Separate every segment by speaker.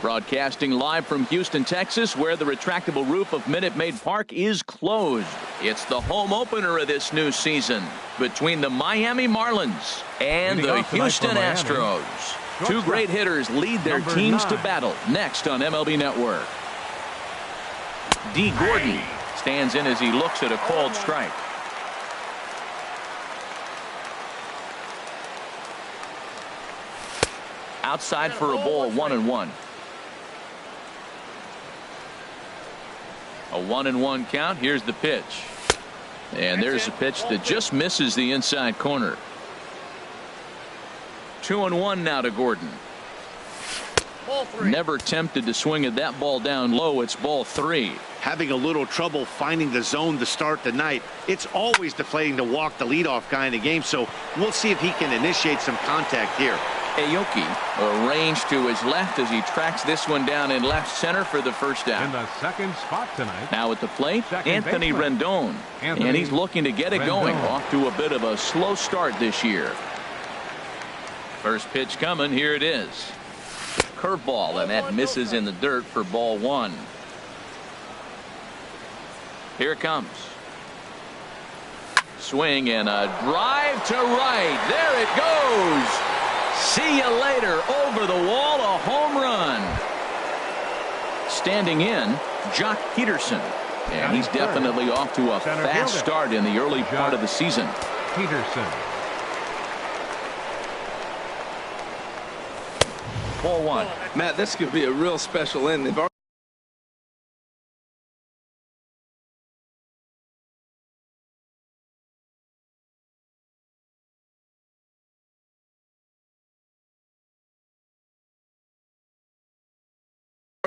Speaker 1: Broadcasting live from Houston, Texas, where the retractable roof of Minute Maid Park is closed. It's the home opener of this new season between the Miami Marlins and the Houston Astros. Two great hitters lead their teams to battle next on MLB Network. D. Gordon stands in as he looks at a called strike. Outside for a ball, 1-1. A 1-1 count. Here's the pitch. And there's a pitch that just misses the inside corner. 2-1 now to Gordon. Never tempted to swing at that ball down low. It's ball 3.
Speaker 2: Having a little trouble finding the zone to start the night. It's always deflating to walk the leadoff guy in the game, so we'll see if he can initiate some contact here.
Speaker 1: Aoki arranged to his left as he tracks this one down in left center for the first out.
Speaker 3: In the second spot tonight.
Speaker 1: Now at the plate, Anthony Rendon. And he's looking to get it going. Off to a bit of a slow start this year. First pitch coming. Here it is. Curveball, and that misses in the dirt for ball 1. Here it comes. Swing and a drive to right. There it goes. See you later. Over the wall, a home run. Standing in, Jock Peterson. And he's definitely off to a fast start in the early part of the season.
Speaker 3: Peterson.
Speaker 1: Ball 1.
Speaker 4: Matt, this could be a real special inning. They've already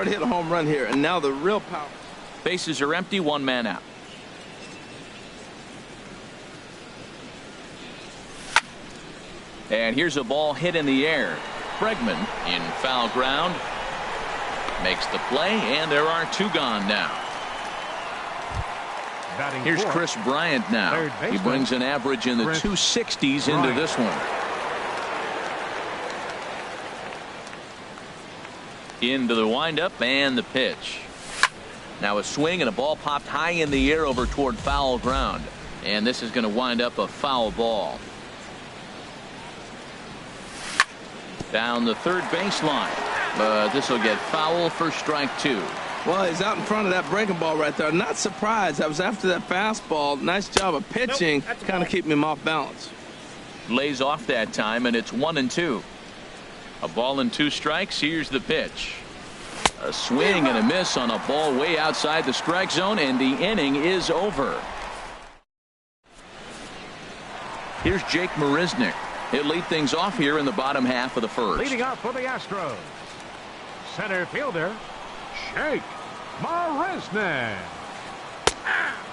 Speaker 4: hit a home run here, and now the real power.
Speaker 1: Bases are empty, 1 man out. And here's a ball hit in the air. Bregman in foul ground makes the play, and there are 2 gone now. Here's Chris Bryant now. He brings an average in the 260s into this one. Into the windup and the pitch. Now a swing and a ball popped high in the air over toward foul ground. And this is going to wind up a foul ball. Down the third baseline. But this will get foul for strike 2.
Speaker 4: Well, he's out in front of that breaking ball right there. Not surprised. I was after that fastball. Nice job of pitching. Kind of keeping him off balance.
Speaker 1: Lays off that time, and it's 1-2. A ball and 2 strikes. Here's the pitch. A swing and a miss on a ball way outside the strike zone, and the inning is over. Here's Jake Marisnick. He'll lead things off here in the bottom half of the first.
Speaker 3: Leading off for the Astros, center fielder, Jake Marisnick.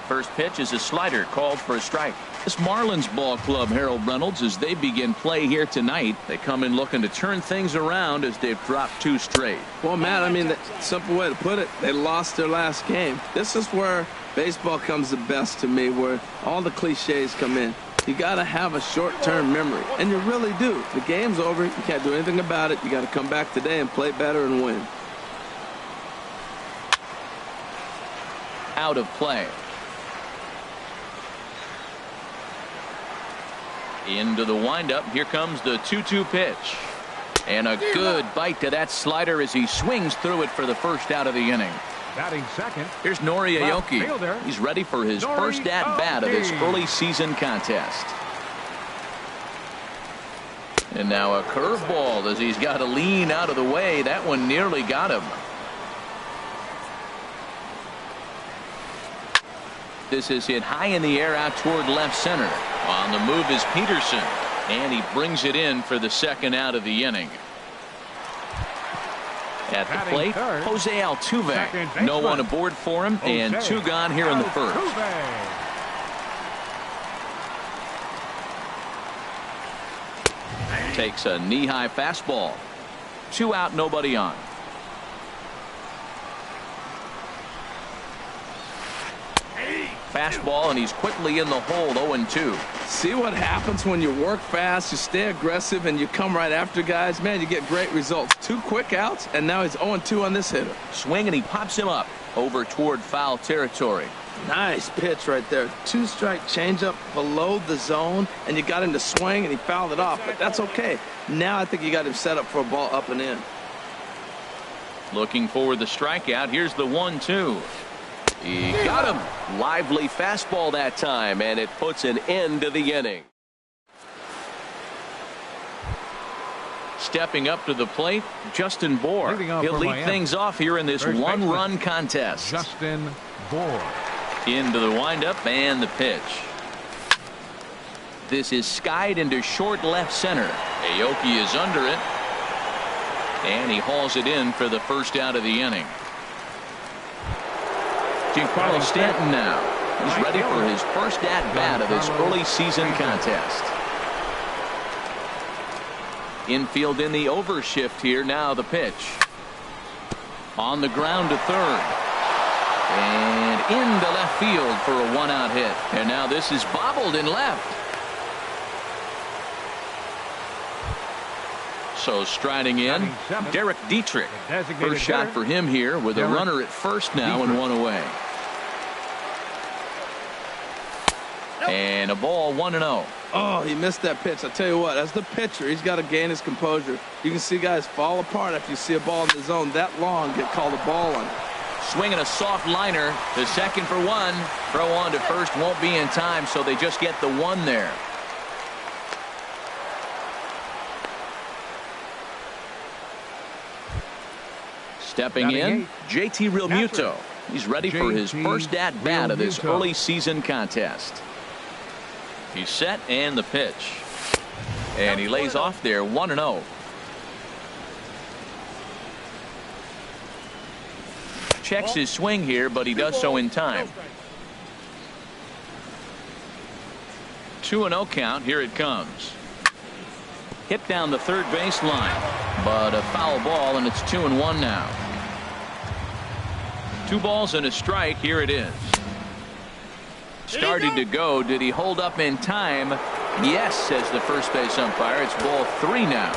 Speaker 1: First pitch is a slider called for a strike. This Marlins ball club, Harold Reynolds, as they begin play here tonight, they come in looking to turn things around as they've dropped 2 straight.
Speaker 4: Well, Matt, I mean, the simple way to put it, they lost their last game. This is where baseball comes the best to me, where all the cliches come in. You got to have a short-term memory, and you really do. The game's over. You can't do anything about it. You got to come back today and play better and win.
Speaker 1: Out of play. Into the windup. Here comes the 2-2 pitch. And a good bite to that slider as he swings through it for the first out of the inning.
Speaker 3: Batting second.
Speaker 1: Here's Nori Aoki. He's ready for his first at-bat of this early season contest. And now a curveball as he's got to lean out of the way. That one nearly got him. This is hit high in the air out toward left center. On the move is Peterson, and he brings it in for the second out of the inning. At the plate, Jose Altuve. No one aboard for him, and 2 gone here in the first. Takes a knee-high fastball. 2 out, nobody on. Fastball, and he's quickly in the hole, 0-2.
Speaker 4: See what happens when you work fast, you stay aggressive, and you come right after guys. Man, you get great results. 2 quick outs, and now he's 0-2 on this hitter.
Speaker 1: Swing, and he pops him up over toward foul territory.
Speaker 4: Nice pitch right there. 2-strike changeup below the zone, and you got him to swing, and he fouled it off, but that's okay. Now I think you got him set up for a ball up and in.
Speaker 1: Looking for the strikeout. Here's the 1-2. He got him. Lively fastball that time, and it puts an end to the inning. Stepping up to the plate, Justin Bour. He'll lead things off here in this one-run contest.
Speaker 3: Justin Bour.
Speaker 1: Into the windup and the pitch. This is skied into short left center. Aoki is under it, and he hauls it in for the first out of the inning. Giancarlo Stanton now. He's ready for his first at-bat of this early season contest. Infield in the overshift here. Now the pitch. On the ground to third. And into left field for a 1-out hit. And now this is bobbled in left. So striding in, Derek Dietrich. First shot for him here with a runner at first now and 1 away. And a ball, 1-0.
Speaker 4: Oh, he missed that pitch. I tell you what, as the pitcher, he's got to gain his composure. You can see guys fall apart after you see a ball in the zone that long get called a ball on.
Speaker 1: Swinging a soft liner to second for 1. Throw on to first won't be in time, so they just get the 1 there. Stepping in, JT Realmuto. He's ready for his first at-bat of this early season contest. He's set, and the pitch. And he lays off there, 1-0. Checks his swing here, but he does so in time. 2-0 count. Here it comes. Hit down the third base line, but a foul ball, and it's 2-1 now. 2 balls and a strike. Here it is. Started to go. Did he hold up in time? Yes, says the first base umpire. It's ball 3 now.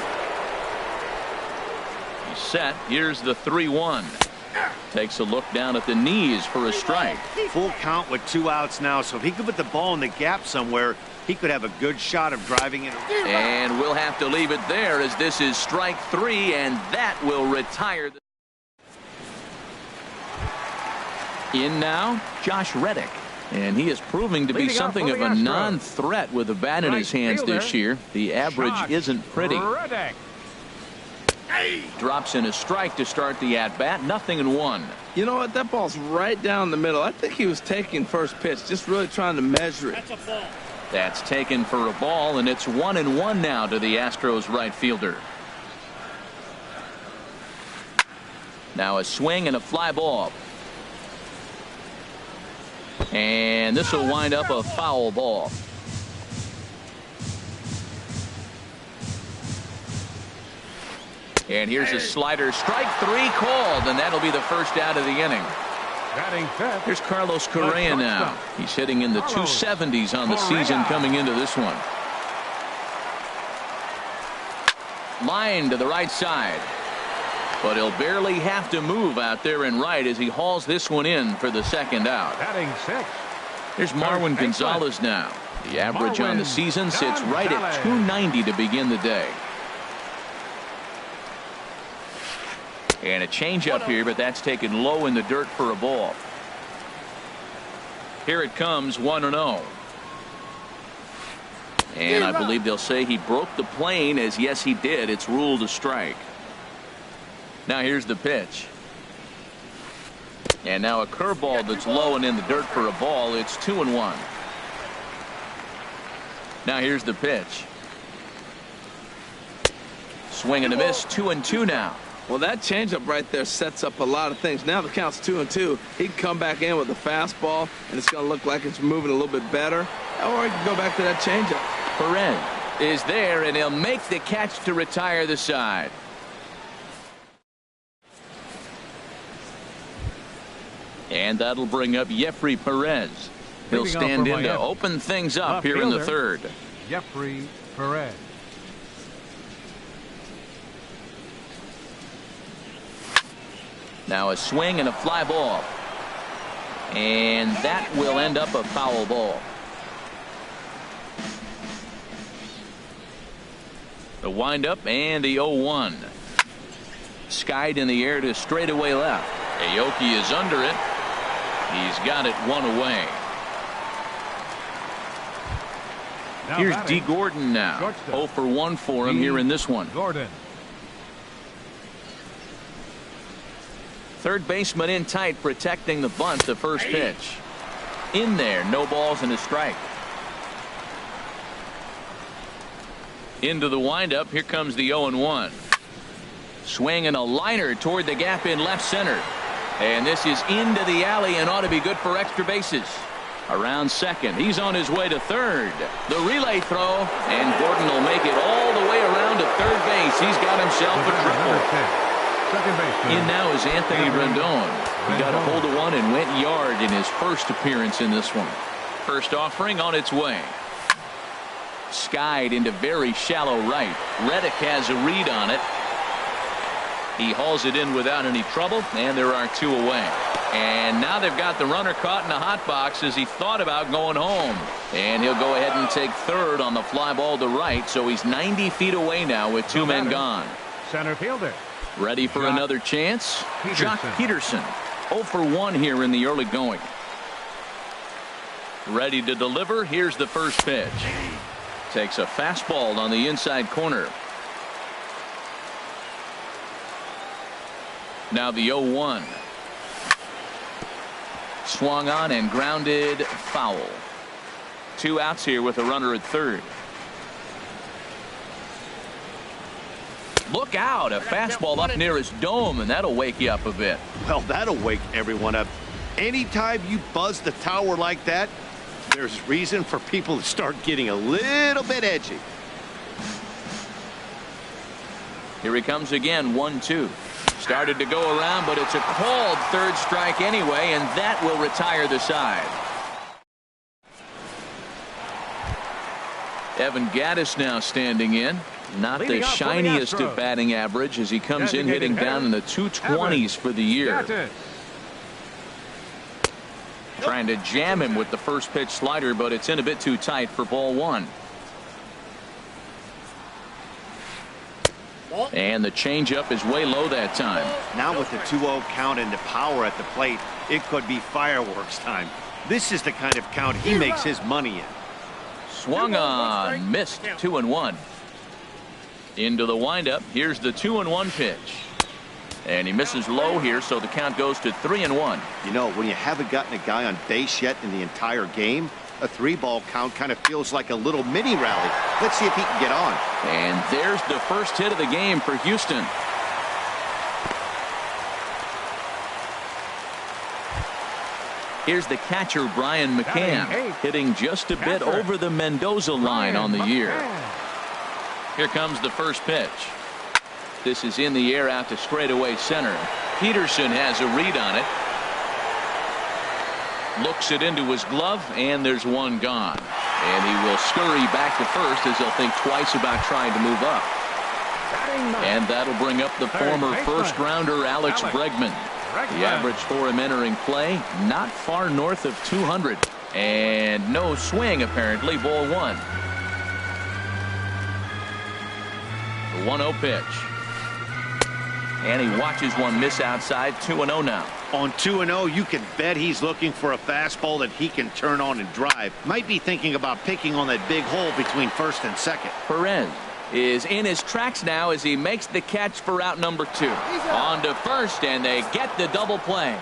Speaker 1: He's set. Here's the 3-1. Takes a look down at the knees for a strike.
Speaker 2: Full count with 2 outs now, so if he could put the ball in the gap somewhere, he could have a good shot of driving it.
Speaker 1: And we'll have to leave it there, as this is strike 3, and that will retire. In now, Josh Reddick. And he is proving to be something of a non-threat with the bat in his hands this year. The average isn't pretty. Drops in a strike to start the at-bat. 0-1.
Speaker 4: You know what? That ball's right down the middle. I think he was taking first pitch, just really trying to measure it.
Speaker 1: That's taken for a ball, and it's 1-1 now to the Astros right fielder. Now a swing and a fly ball. And this will wind up a foul ball. And here's a slider. Strike 3 called, and that'll be the first out of the inning. Here's Carlos Correa now. He's hitting in the 270s on the season coming into this one. Line to the right side. But he'll barely have to move out there in right as he hauls this one in for the second out. Here's Marwin Gonzalez now. The average on the season sits right at 290 to begin the day. And a changeup here, but that's taken low in the dirt for a ball. Here it comes, 1-0. And I believe they'll say he broke the plane, as yes he did. It's ruled a strike. Now here's the pitch. And now a curveball that's low and in the dirt for a ball. It's 2-1. Now here's the pitch. Swing and a miss. 2-2 now.
Speaker 4: Well, that changeup right there sets up a lot of things. Now the count's 2-2. He can come back in with a fastball, and it's going to look like it's moving a little bit better. Or he can go back to that changeup.
Speaker 1: Perez is there, and he'll make the catch to retire the side. And that'll bring up Jeffrey Perez. He'll stand in to open things up here in the third.
Speaker 3: Jeffrey Perez.
Speaker 1: Now a swing and a fly ball. And that will end up a foul ball. The windup and the 0-1. Skied in the air to straightaway left. Aoki is under it. He's got it one away. Here's D. Gordon now. 0 for 1 for him here in this one.
Speaker 3: Gordon.
Speaker 1: Third baseman in tight, protecting the bunt. The first pitch. In there, no balls and a strike. Into the windup. Here comes the 0-1. Swing and a liner toward the gap in left center. And this is into the alley and ought to be good for extra bases. Around second. He's on his way to third. The relay throw. And Gordon will make it all the way around to third base. He's got himself a triple. In now is Anthony Rendon. He got a hold of one and went yard in his first appearance in this one. First offering on its way. Skied into very shallow right. Reddick has a read on it. He hauls it in without any trouble, and there are 2 away. And now they've got the runner caught in the hot box as he thought about going home. And he'll go ahead and take third on the fly ball to right, so he's 90 feet away now with 2 men gone.
Speaker 3: Center fielder.
Speaker 1: Ready for another chance? Jock Peterson. 0 for 1 here in the early going. Ready to deliver. Here's the first pitch. Takes a fastball on the inside corner. Now the 0-1. Swung on and grounded foul. 2 outs here with a runner at third. Look out, a fastball up near his dome, and that'll wake you up a bit.
Speaker 2: Well, that'll wake everyone up. Anytime you buzz the tower like that, there's reason for people to start getting a little bit edgy.
Speaker 1: Here he comes again, 1-2. Started to go around, but it's a called third strike anyway, and that will retire the side. Evan Gattis now standing in. Not the shiniest of batting average as he comes in hitting down in the 220s for the year. Trying to jam him with the first pitch slider, but it's in a bit too tight for ball 1. And the changeup is way low that time.
Speaker 2: Now with the 2-0 count and the power at the plate, it could be fireworks time. This is the kind of count he makes his money in.
Speaker 1: Swung on, missed. 2-1. Into the windup. Here's the 2-1 pitch. And he misses low here, so the count goes to 3-1.
Speaker 2: You know, when you haven't gotten a guy on base yet in the entire game, a 3-ball count kind of feels like a little mini rally. Let's see if he can get on.
Speaker 1: And there's the first hit of the game for Houston. Here's the catcher, Brian McCann, hitting just a bit over the Mendoza line on the year. Here comes the first pitch. This is in the air out to straightaway center. Peterson has a read on it. Looks it into his glove, and there's one gone. And he will scurry back to first as he'll think twice about trying to move up. And that'll bring up the former first-rounder Alex Bregman. The average for him entering play, not far north of 200. And no swing, apparently, ball 1. The 1-0 pitch. And he watches one miss outside. 2-0 now.
Speaker 2: On 2-0, you can bet he's looking for a fastball that he can turn on and drive. Might be thinking about picking on that big hole between first and second.
Speaker 1: Perez is in his tracks now as he makes the catch for out number 2. On to first, and they get the double play.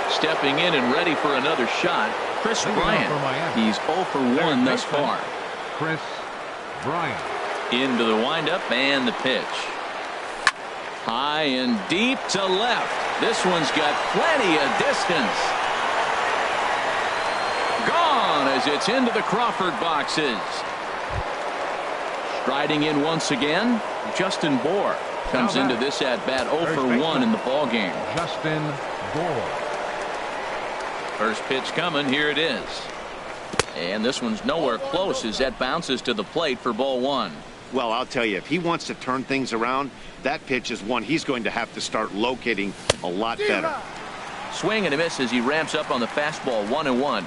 Speaker 1: Stepping in and ready for another shot, Chris Bryant. He's 0 for 1 thus far.
Speaker 3: Chris Bryant.
Speaker 1: Into the windup and the pitch. High and deep to left. This one's got plenty of distance. Gone as it's into the Crawford boxes. Striding in once again, Justin Bohr comes into this at-bat 0 for 1 in the ballgame.
Speaker 3: Justin Bohr.
Speaker 1: First pitch coming, here it is. And this one's nowhere close as that bounces to the plate for ball 1.
Speaker 2: Well, I'll tell you, if he wants to turn things around, that pitch is one he's going to have to start locating a lot better.
Speaker 1: Swing and a miss as he ramps up on the fastball, 1-1.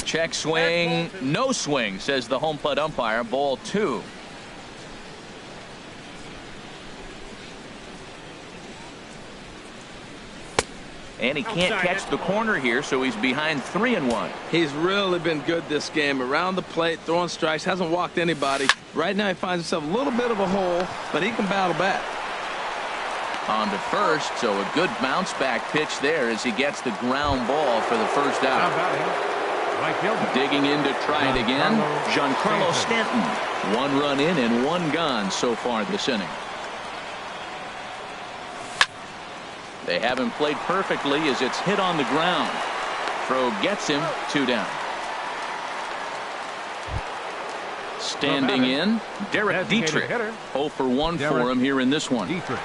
Speaker 1: Check swing, no swing, says the home plate umpire, ball 2. And he can't catch the corner here, so he's behind 3-1.
Speaker 4: He's really been good this game. Around the plate, throwing strikes, hasn't walked anybody. Right now he finds himself a little bit of a hole, but he can battle back.
Speaker 1: On to first, so a good bounce back pitch there as he gets the ground ball for the first out. Digging in to try it again, Giancarlo Stanton. 1 run in and 1 gone so far this inning. They haven't played perfectly as it's hit on the ground. Throw gets him, 2 down. Standing in, Derek Dietrich. 0 for 1 for him here in this one.
Speaker 3: Dietrich.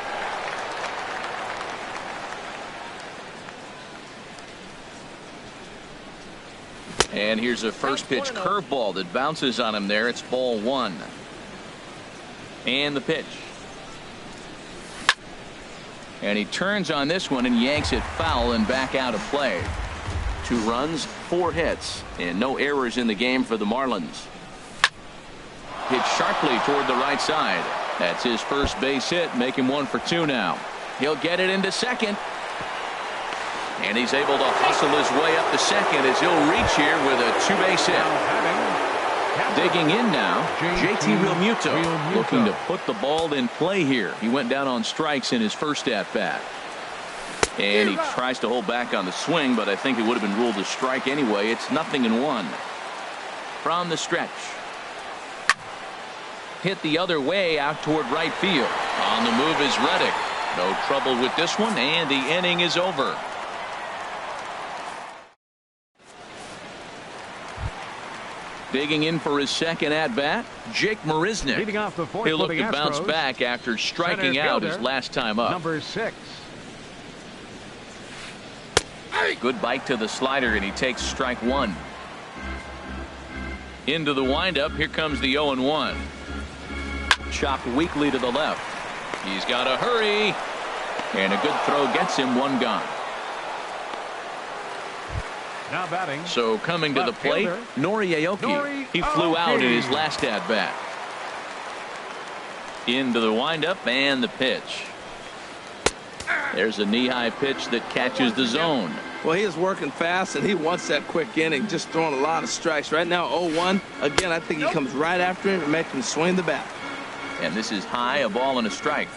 Speaker 1: And here's a first pitch curveball that bounces on him there. It's ball 1. And the pitch. And he turns on this one and yanks it foul and back out of play. 2 runs, 4 hits, and no errors in the game for the Marlins. Hit sharply toward the right side. That's his first base hit, making 1 for 2 now. He'll get it into second. And he's able to hustle his way up to second as he'll reach here with a 2-base hit. Digging in now, JT Realmuto looking to put the ball in play here. He went down on strikes in his first at-bat. And he tries to hold back on the swing, but I think it would have been ruled a strike anyway. It's 0-1. From the stretch. Hit the other way out toward right field. On the move is Reddick. No trouble with this one, and the inning is over. Digging in for his second at-bat, Jake Marisnick.
Speaker 3: Leading off the fourth.
Speaker 1: He'll look to bounce back after striking out his last time up.
Speaker 3: Number 6.
Speaker 1: Good bite to the slider, and he takes strike 1. Into the windup. Here comes the 0-1. Chopped weakly to the left. He's got to hurry. And a good throw gets him 1 gone.
Speaker 3: Now batting.
Speaker 1: So coming to the plate, Nori Aoki. He flew out in his last at-bat. Into the windup and the pitch. There's a knee-high pitch that catches the zone.
Speaker 4: Well, he is working fast, and he wants that quick inning, just throwing a lot of strikes. Right now, 0-1. Again, I think he comes right after him and makes him swing the bat.
Speaker 1: And this is high, a ball and a strike.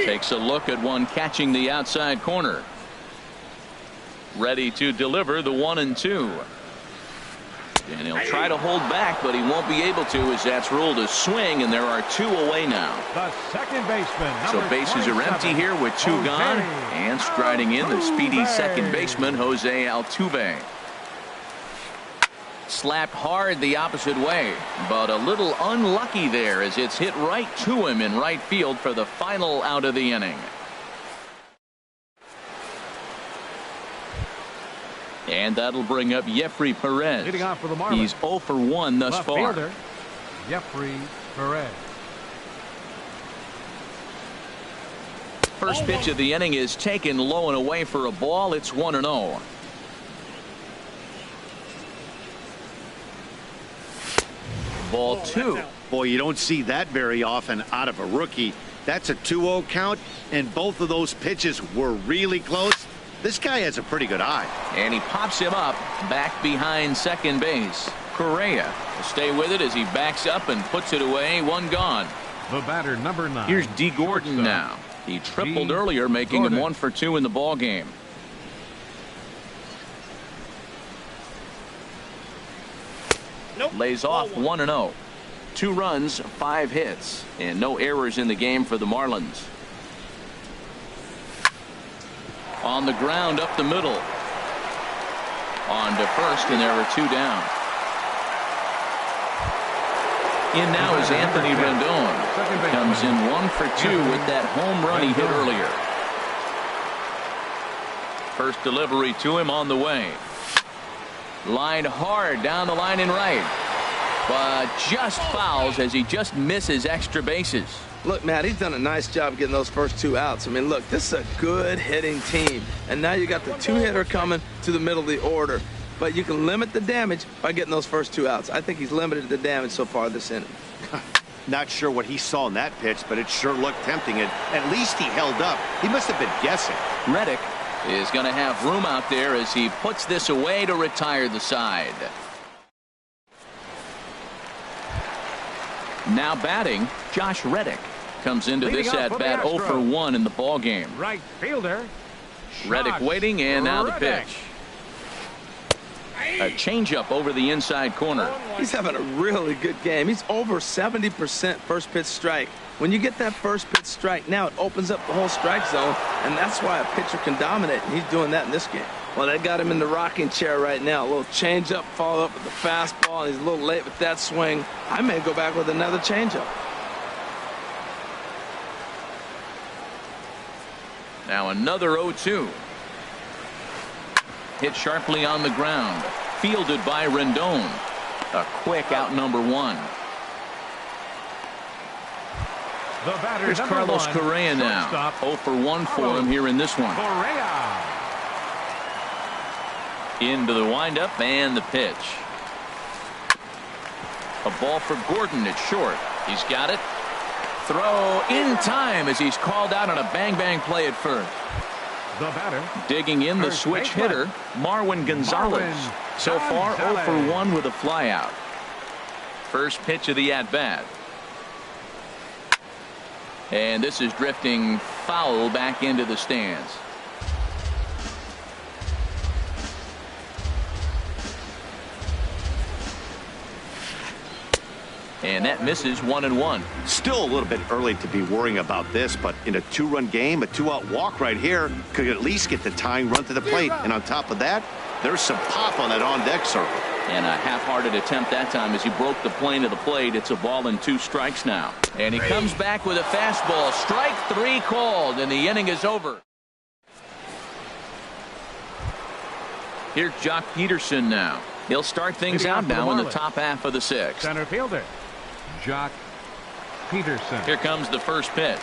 Speaker 1: Takes a look at one catching the outside corner. Ready to deliver the 1-2. And he'll try to hold back, but he won't be able to as that's ruled a swing, and there are 2 away now.
Speaker 3: The second baseman.
Speaker 1: So bases are empty here with 2 gone. And striding in the speedy second baseman, Jose Altuve. Slapped hard the opposite way, but a little unlucky there as it's hit right to him in right field for the final out of the inning. And that'll bring up Jeffrey Perez.
Speaker 3: Leading off for the Marlins.
Speaker 1: He's 0 for 1 thus
Speaker 3: Left
Speaker 1: far.
Speaker 3: fielder, Jeffrey Perez.
Speaker 1: First pitch of the inning is taken low and away for a ball. It's 1-0. Ball 2.
Speaker 2: Boy, you don't see that very often out of a rookie. That's a 2-0 count, and both of those pitches were really close. This guy has a pretty good eye.
Speaker 1: And he pops him up back behind second base. Correa will stay with it as he backs up and puts it away. 1 gone.
Speaker 3: The batter, number 9.
Speaker 1: Here's D. Gordon now. He tripled earlier, making him 1 for 2 in the ball game. Lays off 1-0. 2 runs, 5 hits, and no errors in the game for the Marlins. On the ground up the middle. On to first, and there are 2 down. In now is Anthony Rendon. Comes in 1 for 2 with that home run he hit earlier. First delivery to him on the way. Lined hard down the line and right. But just fouls as he just misses extra bases.
Speaker 4: Look, Matt, he's done a nice job getting those first 2 outs. I mean, look, this is a good hitting team. And now you got the 2-hitter coming to the middle of the order. But you can limit the damage by getting those first 2 outs. I think he's limited the damage so far this inning.
Speaker 2: Not sure what he saw in that pitch, but it sure looked tempting. And at least he held up. He must have been guessing.
Speaker 1: Reddick is going to have room out there as he puts this away to retire the side. Now batting, Josh Reddick comes into this at bat 0 for 1 in the ball game.
Speaker 3: Right fielder.
Speaker 1: Reddick waiting, and now the pitch. A changeup over the inside corner.
Speaker 4: He's having a really good game. He's over 70% first pitch strike. When you get that first pitch strike, now it opens up the whole strike zone, and that's why a pitcher can dominate, and he's doing that in this game. Well, they got him in the rocking chair right now. A little changeup, followed up with the fastball, and he's a little late with that swing. I may go back with another changeup.
Speaker 1: Now another 0-2. Hit sharply on the ground. Fielded by Rendon. A quick out number 1. Here's Carlos Correa now. 0 for 1 for him here in this one. Into the windup and the pitch. A ball for Gordon at short. He's got it. Throw in time as he's called out on a bang-bang play at first.
Speaker 3: The batter.
Speaker 1: Digging in the switch hitter, Marwin Gonzalez. So far 0 for 1 with a flyout. First pitch of the at-bat. And this is drifting foul back into the stands. And that misses 1-1.
Speaker 2: Still a little bit early to be worrying about this, but in a 2-run game, a 2-out walk right here could at least get the tying run to the plate. And on top of that, there's some pop on that on-deck circle.
Speaker 1: And a half-hearted attempt that time as he broke the plane of the plate. It's a ball and 2 strikes now. And he comes back with a fastball. Strike 3 called, and the inning is over. Here's Jock Peterson now. He'll start things out now in the top half of the 6th.
Speaker 3: Center fielder, Jock Peterson.
Speaker 1: Here comes the first pitch.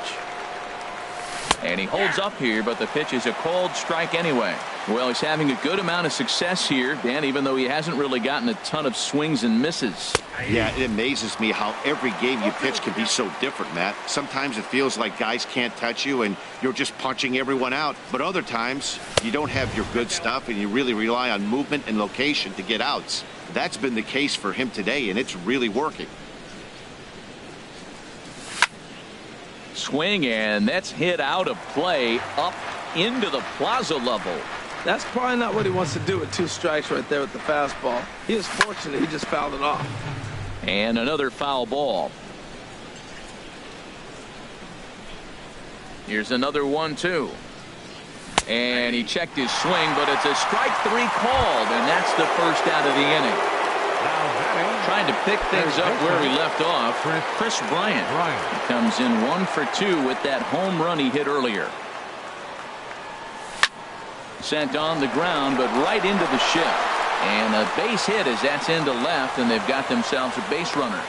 Speaker 1: And he holds up here, but the pitch is a called strike anyway. Well, he's having a good amount of success here, Dan, even though he hasn't really gotten a ton of swings and misses.
Speaker 2: Yeah, it amazes me how every game you pitch can be so different, Matt. Sometimes it feels like guys can't touch you and you're just punching everyone out. But other times you don't have your good stuff and you really rely on movement and location to get outs. That's been the case for him today, and it's really working.
Speaker 1: Swing, and that's hit out of play up into the plaza level.
Speaker 4: That's probably not what he wants to do with 2 strikes right there with the fastball. He is fortunate he just fouled it off.
Speaker 1: And another foul ball. Here's another 1-2. And he checked his swing, but it's a strike 3 called, and that's the first out of the inning. Trying to pick things up where we left off, Chris Bryant. He comes in 1 for 2 with that home run he hit earlier. Sent on the ground, but right into the shift. And a base hit as that's into left, and they've got themselves a base runner.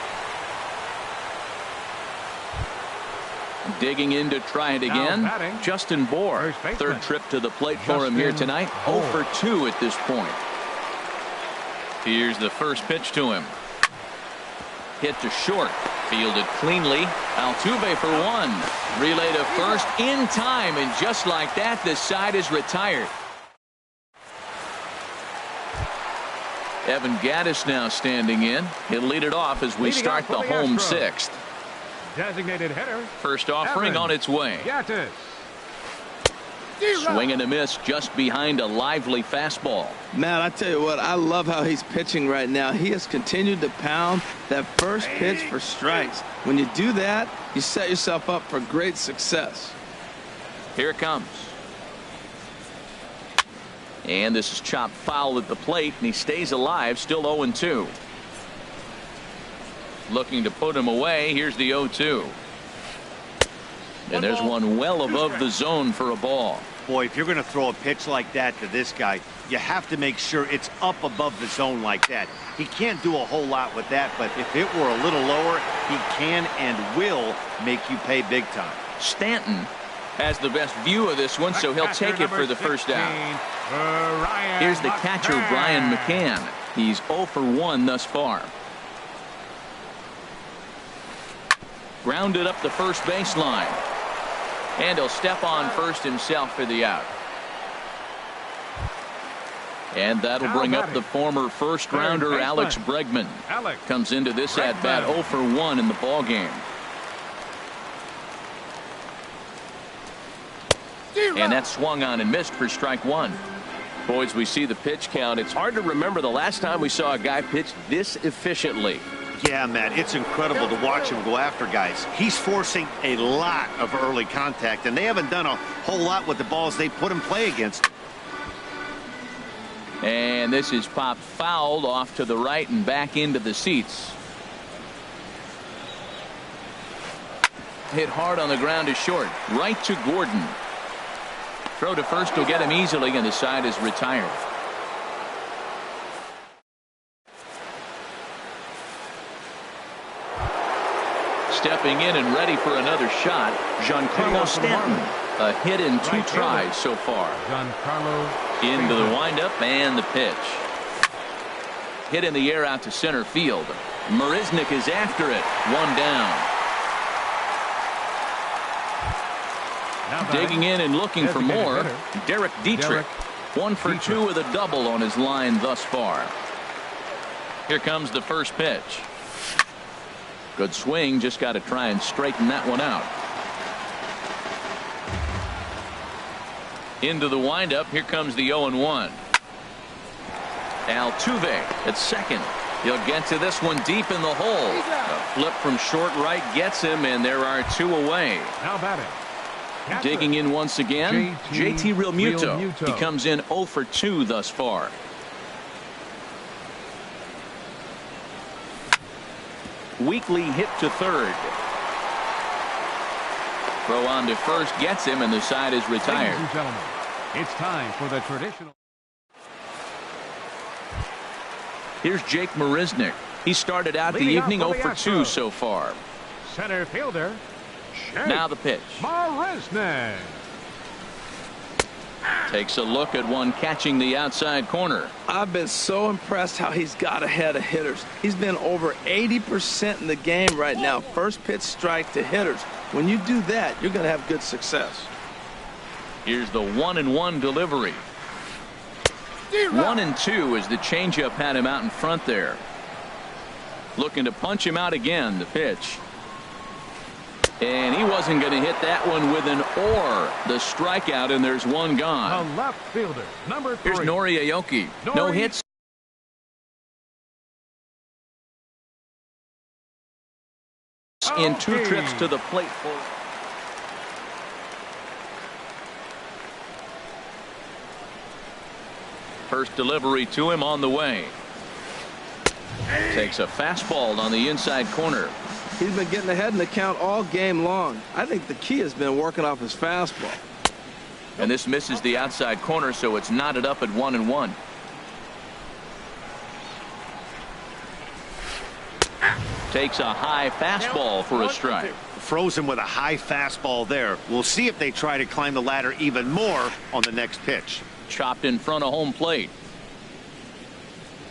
Speaker 1: Digging in to try it again, Justin Bour. Third trip to the plate for him here tonight. 0 for 2 at this point. Here's the first pitch to him. Hit to short. Fielded cleanly. Altuve for 1. Relay to first in time, and just like that, the side is retired. Evan Gattis now standing in. He'll lead it off as we start the home 6th.
Speaker 3: Designated hitter.
Speaker 1: First offering on its way.
Speaker 3: Gattis.
Speaker 1: Swing and a miss just behind a lively fastball.
Speaker 4: Matt, I tell you what, I love how he's pitching right now. He has continued to pound that first pitch for strikes. When you do that, you set yourself up for great success.
Speaker 1: Here it comes. And this is chopped foul at the plate, and he stays alive, still 0-2. Looking to put him away. Here's the 0-2. And there's one well above the zone for a ball.
Speaker 2: Boy, if you're going to throw a pitch like that to this guy, you have to make sure it's up above the zone like that. He can't do a whole lot with that, but if it were a little lower, he can and will make you pay big time.
Speaker 1: Stanton has the best view of this one, so he'll take it for the first out. Here's the catcher, Brian McCann. He's 0 for 1 thus far. Grounded up the first baseline. And he'll step on first himself for the out. And that'll bring up the former first-rounder Alex Bregman. Comes into this at-bat 0 for 1 in the ballgame. And that swung on and missed for strike one. Boys, we see the pitch count. It's hard to remember the last time we saw a guy pitch this efficiently.
Speaker 2: Yeah, Matt, it's incredible to watch him go after guys. He's forcing a lot of early contact, and they haven't done a whole lot with the balls they put him play against.
Speaker 1: And this is popped fouled off to the right and back into the seats. Hit hard on the ground to short. Right to Gordon. Throw to first will get him easily, and the side is retired. Stepping in and ready for another shot, Giancarlo Stanton. A hit in 2 tries so far. Into the windup and the pitch. Hit in the air out to center field. Marisnick is after it. 1 down. Digging in and looking for more, Derek Dietrich. 1 for 2 with a double on his line thus far. Here comes the first pitch. Good swing, just got to try and straighten that one out. Into the windup, here comes the 0-1. Altuve at second. He'll get to this one deep in the hole. A flip from short right gets him, and there are 2 away.
Speaker 3: Now batting.
Speaker 1: Digging in once again, JT Realmuto. He comes in 0 for 2 thus far. Weekly hit to third. Throw on to first gets him, and the side is retired.
Speaker 3: Ladies and gentlemen, it's time for the traditional.
Speaker 1: Here's Jake Marisnick. He started out the evening 0 for 2 so far.
Speaker 3: Center fielder.
Speaker 1: Now the pitch.
Speaker 3: Marisnick.
Speaker 1: Takes a look at one catching the outside corner.
Speaker 4: I've been so impressed how he's got ahead of hitters. He's been over 80% in the game right now. First pitch strike to hitters. When you do that, you're going to have good success.
Speaker 1: Here's the 1-1 delivery. 1-2 as the changeup had him out in front there. Looking to punch him out again. The pitch. And he wasn't going to hit that one with an or. The strikeout, and there's one gone.
Speaker 3: The left fielder, number 3.
Speaker 1: Here's Nori Aoki. No hits. In 2 trips to the plate. First delivery to him on the way. Takes a fastball on the inside corner.
Speaker 4: He's been getting ahead in the count all game long. I think the key has been working off his fastball.
Speaker 1: And this misses the outside corner, so it's knotted up at 1-1. Takes a high fastball for a strike.
Speaker 2: Frozen with a high fastball there. We'll see if they try to climb the ladder even more on the next pitch.
Speaker 1: Chopped in front of home plate.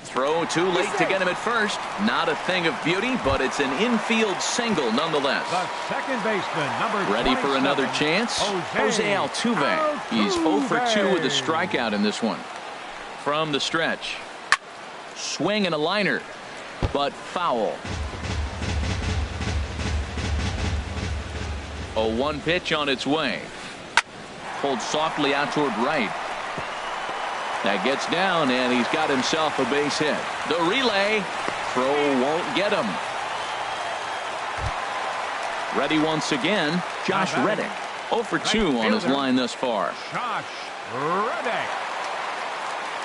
Speaker 1: Throw too late to get him at first. Not a thing of beauty, but it's an infield single nonetheless.
Speaker 3: The second baseman, number
Speaker 1: ready for another chance. Jose Altuve. He's 0 for 2 with a strikeout in this one. From the stretch. Swing and a liner, but foul. A 1 pitch on its way. Pulled softly out toward right. That gets down, and he's got himself a base hit. The relay. Throw won't get him. Ready once again, Josh Reddick. 0 for 2 on his line thus far.
Speaker 3: Josh Reddick.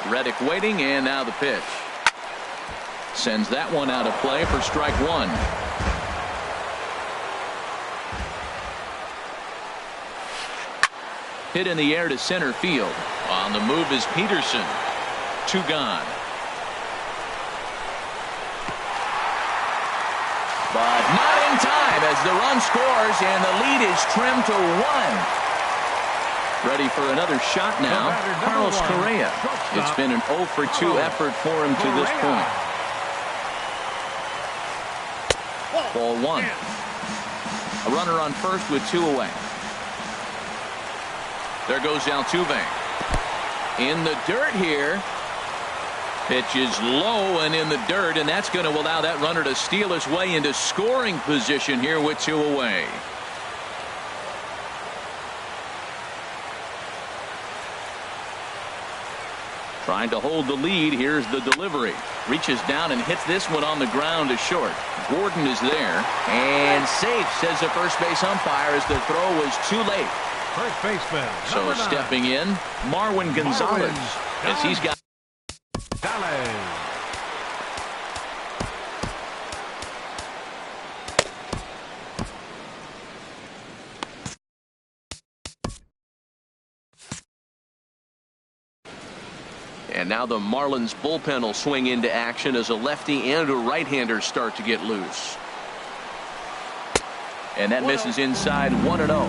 Speaker 1: Reddick waiting, and now the pitch. Sends that one out of play for strike one. Hit in the air to center field. On the move is Peterson. 2 gone. But not in time as the run scores and the lead is trimmed to 1. Ready for another shot now. Carlos Correa. It's been an 0 for 2 effort for him to this point. Ball 1. A runner on first with 2 away. There goes Altuve. In the dirt here. Pitch is low and in the dirt, and that's going to allow that runner to steal his way into scoring position here with 2 away. Trying to hold the lead. Here's the delivery. Reaches down and hits this one on the ground to short. Gordon is there. And safe, says the first base umpire, as the throw was too late.
Speaker 3: First baseman.
Speaker 1: So stepping in, Marwin Gonzalez. As he's got. And now the Marlins bullpen will swing into action as a lefty and a right-hander start to get loose. And that misses inside 1-0.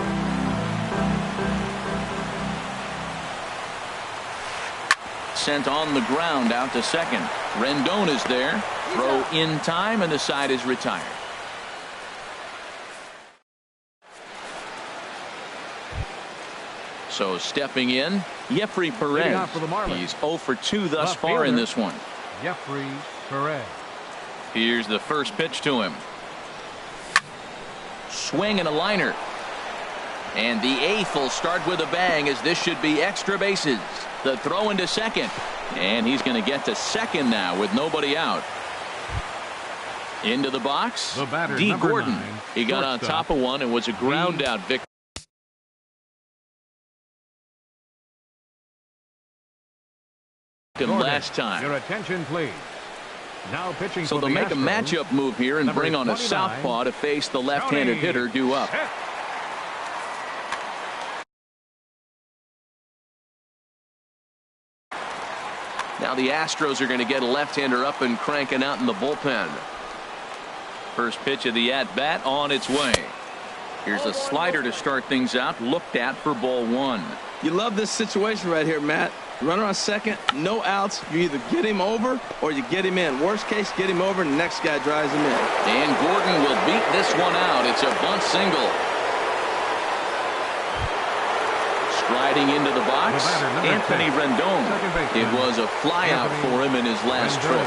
Speaker 1: Sent on the ground out to second. Rendon is there. Throw in time, and the side is retired. So stepping in, Jeffrey Perez. He's 0 for 2 thus far in this one.
Speaker 3: Jeffrey Perez.
Speaker 1: Here's the first pitch to him. Swing and a liner. And the 8th will start with a bang, as this should be extra bases. The throw into second. And he's going to get to second now with nobody out. Into the box, D. Gordon. He got on top of one and was a ground out victory. Last time.
Speaker 3: Your attention, please. Now pitching.
Speaker 1: So they'll make a matchup move here and bring on a southpaw to face the left-handed hitter due up. Now the Astros are going to get a left-hander up and cranking out in the bullpen. First pitch of the at-bat on its way. Here's a slider to start things out, looked at for ball 1.
Speaker 4: You love this situation right here, Matt. Runner on second, no outs. You either get him over or you get him in. Worst case, get him over and the next guy drives him in.
Speaker 1: And Gordon will beat this one out. It's a bunt single. Striding into the box, Anthony Rendon. It was a flyout for him in his last trip.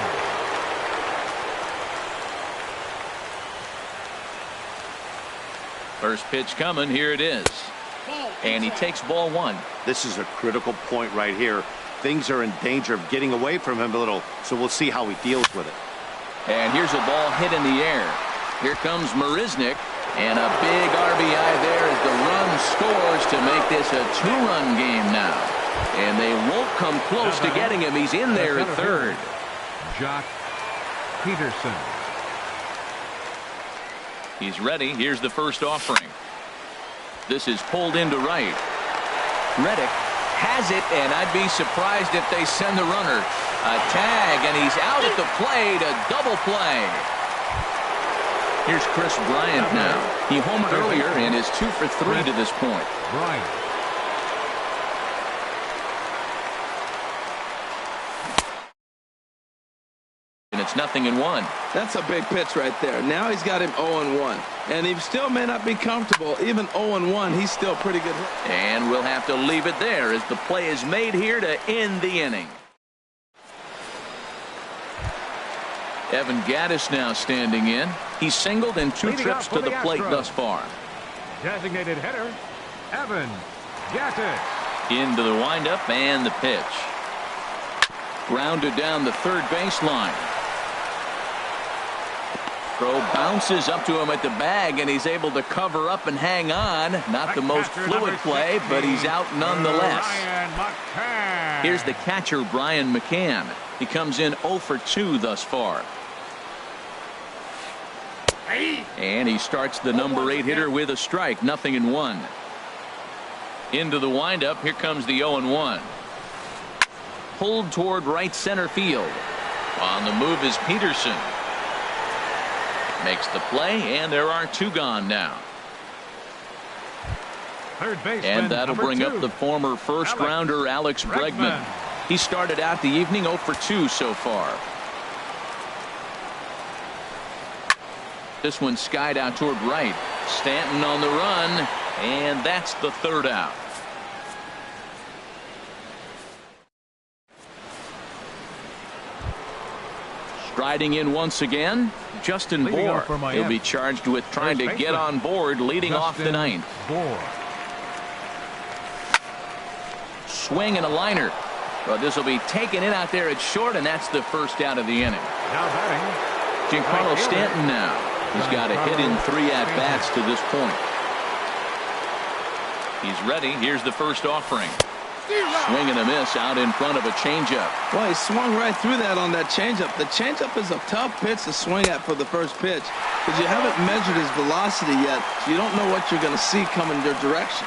Speaker 1: First pitch coming. Here it is. And he takes ball 1.
Speaker 2: This is a critical point right here. Things are in danger of getting away from him a little, so we'll see how he deals with it.
Speaker 1: And here's a ball hit in the air. Here comes Marisnick, and a big RBI there as the run scores to make this a 2-run game now. And they won't come close to getting him. He's in there at third.
Speaker 3: Jock Peterson.
Speaker 1: He's ready. Here's the first offering. This is pulled into right. Reddick has it, and I'd be surprised if they send the runner. A tag, and he's out at the plate. A double play. Here's Chris Bryant now. He homered earlier and is 2 for 3 to this point.
Speaker 3: Bryant.
Speaker 1: And it's 0-1.
Speaker 4: That's a big pitch right there. Now he's got him 0-1. And he still may not be comfortable. Even 0-1, he's still pretty good.
Speaker 1: And we'll have to leave it there as the play is made here to end the inning. Evan Gattis now standing in. He's singled in 2 trips to the plate thus far.
Speaker 3: Designated hitter, Evan Gattis.
Speaker 1: Into the windup and the pitch. Grounded down the third baseline. Throw bounces up to him at the bag, and he's able to cover up and hang on. Not the most fluid play, but he's out nonetheless. Here's the catcher, Brian McCann. He comes in 0 for 2 thus far. And he starts the number 8 hitter with a strike, 0-1. Into the windup, here comes the 0-1. Pulled toward right center field. On the move is Peterson. Makes the play, and there are 2 gone now. And that'll bring up the former first-rounder Alex Bregman. He started out the evening 0 for 2 so far. This one skied out toward right. Stanton on the run, and that's the 3rd out. Striding in once again, Justin Bour. He'll be charged with trying to get on board, leading off the 9th. Swing and a liner. Well, this will be taken in out there at short, and that's the 1st out of the inning. Giancarlo Stanton now. He's got a hit in 3 at-bats to this point. He's ready. Here's the first offering. Swing and a miss out in front of a changeup.
Speaker 4: Well, he swung right through that on that changeup. The changeup is a tough pitch to swing at for the first pitch because you haven't measured his velocity yet, so you don't know what you're going to see coming your direction.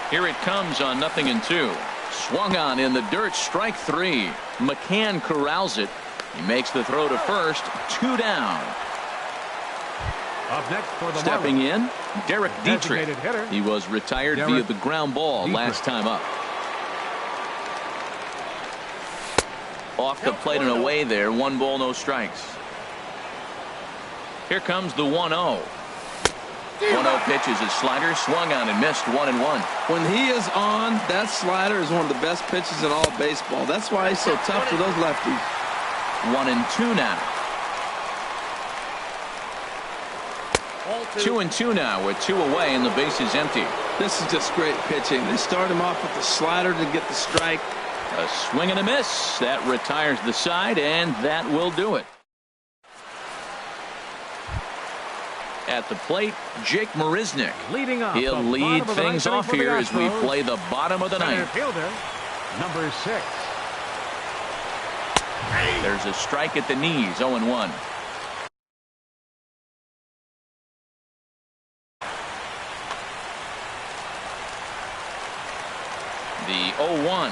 Speaker 1: Here it comes on 0-2. Swung on in the dirt, strike 3. McCann corrals it. He makes the throw to first, 2 down.
Speaker 3: Up next for the
Speaker 1: Stepping in, Derek Dietrich. He was retired via the ground ball last time up. Off the plate and away there. 1 ball, no strikes. Here comes the 1-0. 1-0 pitch is his slider, swung on and missed, 1-1.
Speaker 4: When he is on, that slider is one of the best pitches in all of baseball. That's why he's so tough to those lefties.
Speaker 1: 1-2 now. 2-2 now with 2 away and the base is empty.
Speaker 4: This is just great pitching. They start him off with the slider to get the strike.
Speaker 1: A swing and a miss. That retires the side, and that will do it. At the plate, Jake Marisnick. He'll lead things off here as we play the bottom of the 9th.
Speaker 3: Number 6.
Speaker 1: There's a strike at the knees, 0-1. The 0-1.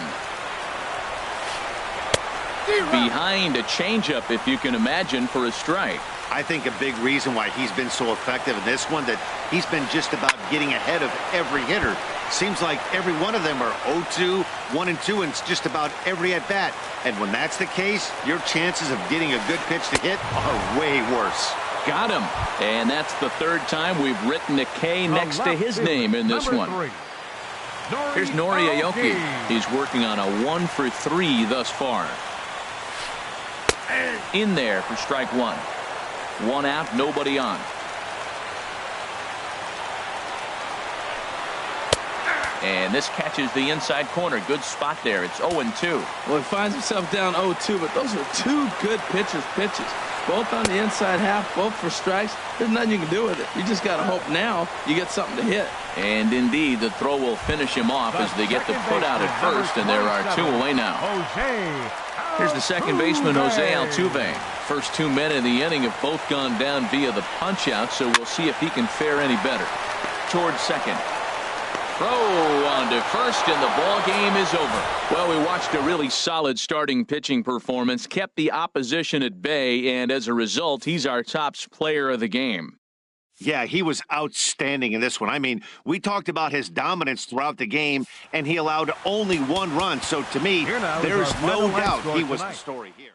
Speaker 1: Behind a changeup, if you can imagine, for a strike.
Speaker 2: I think a big reason why he's been so effective in this one, that he's been just about getting ahead of every hitter. Seems like every one of them are 0-2, 1-2, and it's just about every at-bat. And when that's the case, your chances of getting a good pitch to hit are way worse.
Speaker 1: Got him. And that's the 3rd time we've written a K next to his name in this one. Here's Nori Aoki. He's working on a 1 for 3 thus far. In there for strike 1. 1 out, nobody on. And this catches the inside corner. Good spot there. It's 0-2.
Speaker 4: Well, he finds himself down 0-2, but those are 2 good pitchers' pitches. Both on the inside half, both for strikes. There's nothing you can do with it. You just got to hope now you get something to hit.
Speaker 1: And indeed, the throw will finish him off as they get the put out at first, and there are 2 away now. Here's the second baseman, Jose Altuve. First 2 men in the inning have both gone down via the punch-out, so we'll see if he can fare any better. Towards second. Throw on to first, and the ball game is over. Well, we watched a really solid starting pitching performance, kept the opposition at bay, and as a result, he's our top player of the game.
Speaker 2: Yeah, he was outstanding in this one. I mean, we talked about his dominance throughout the game, and he allowed only 1 run. So to me, there's no doubt he was the story here.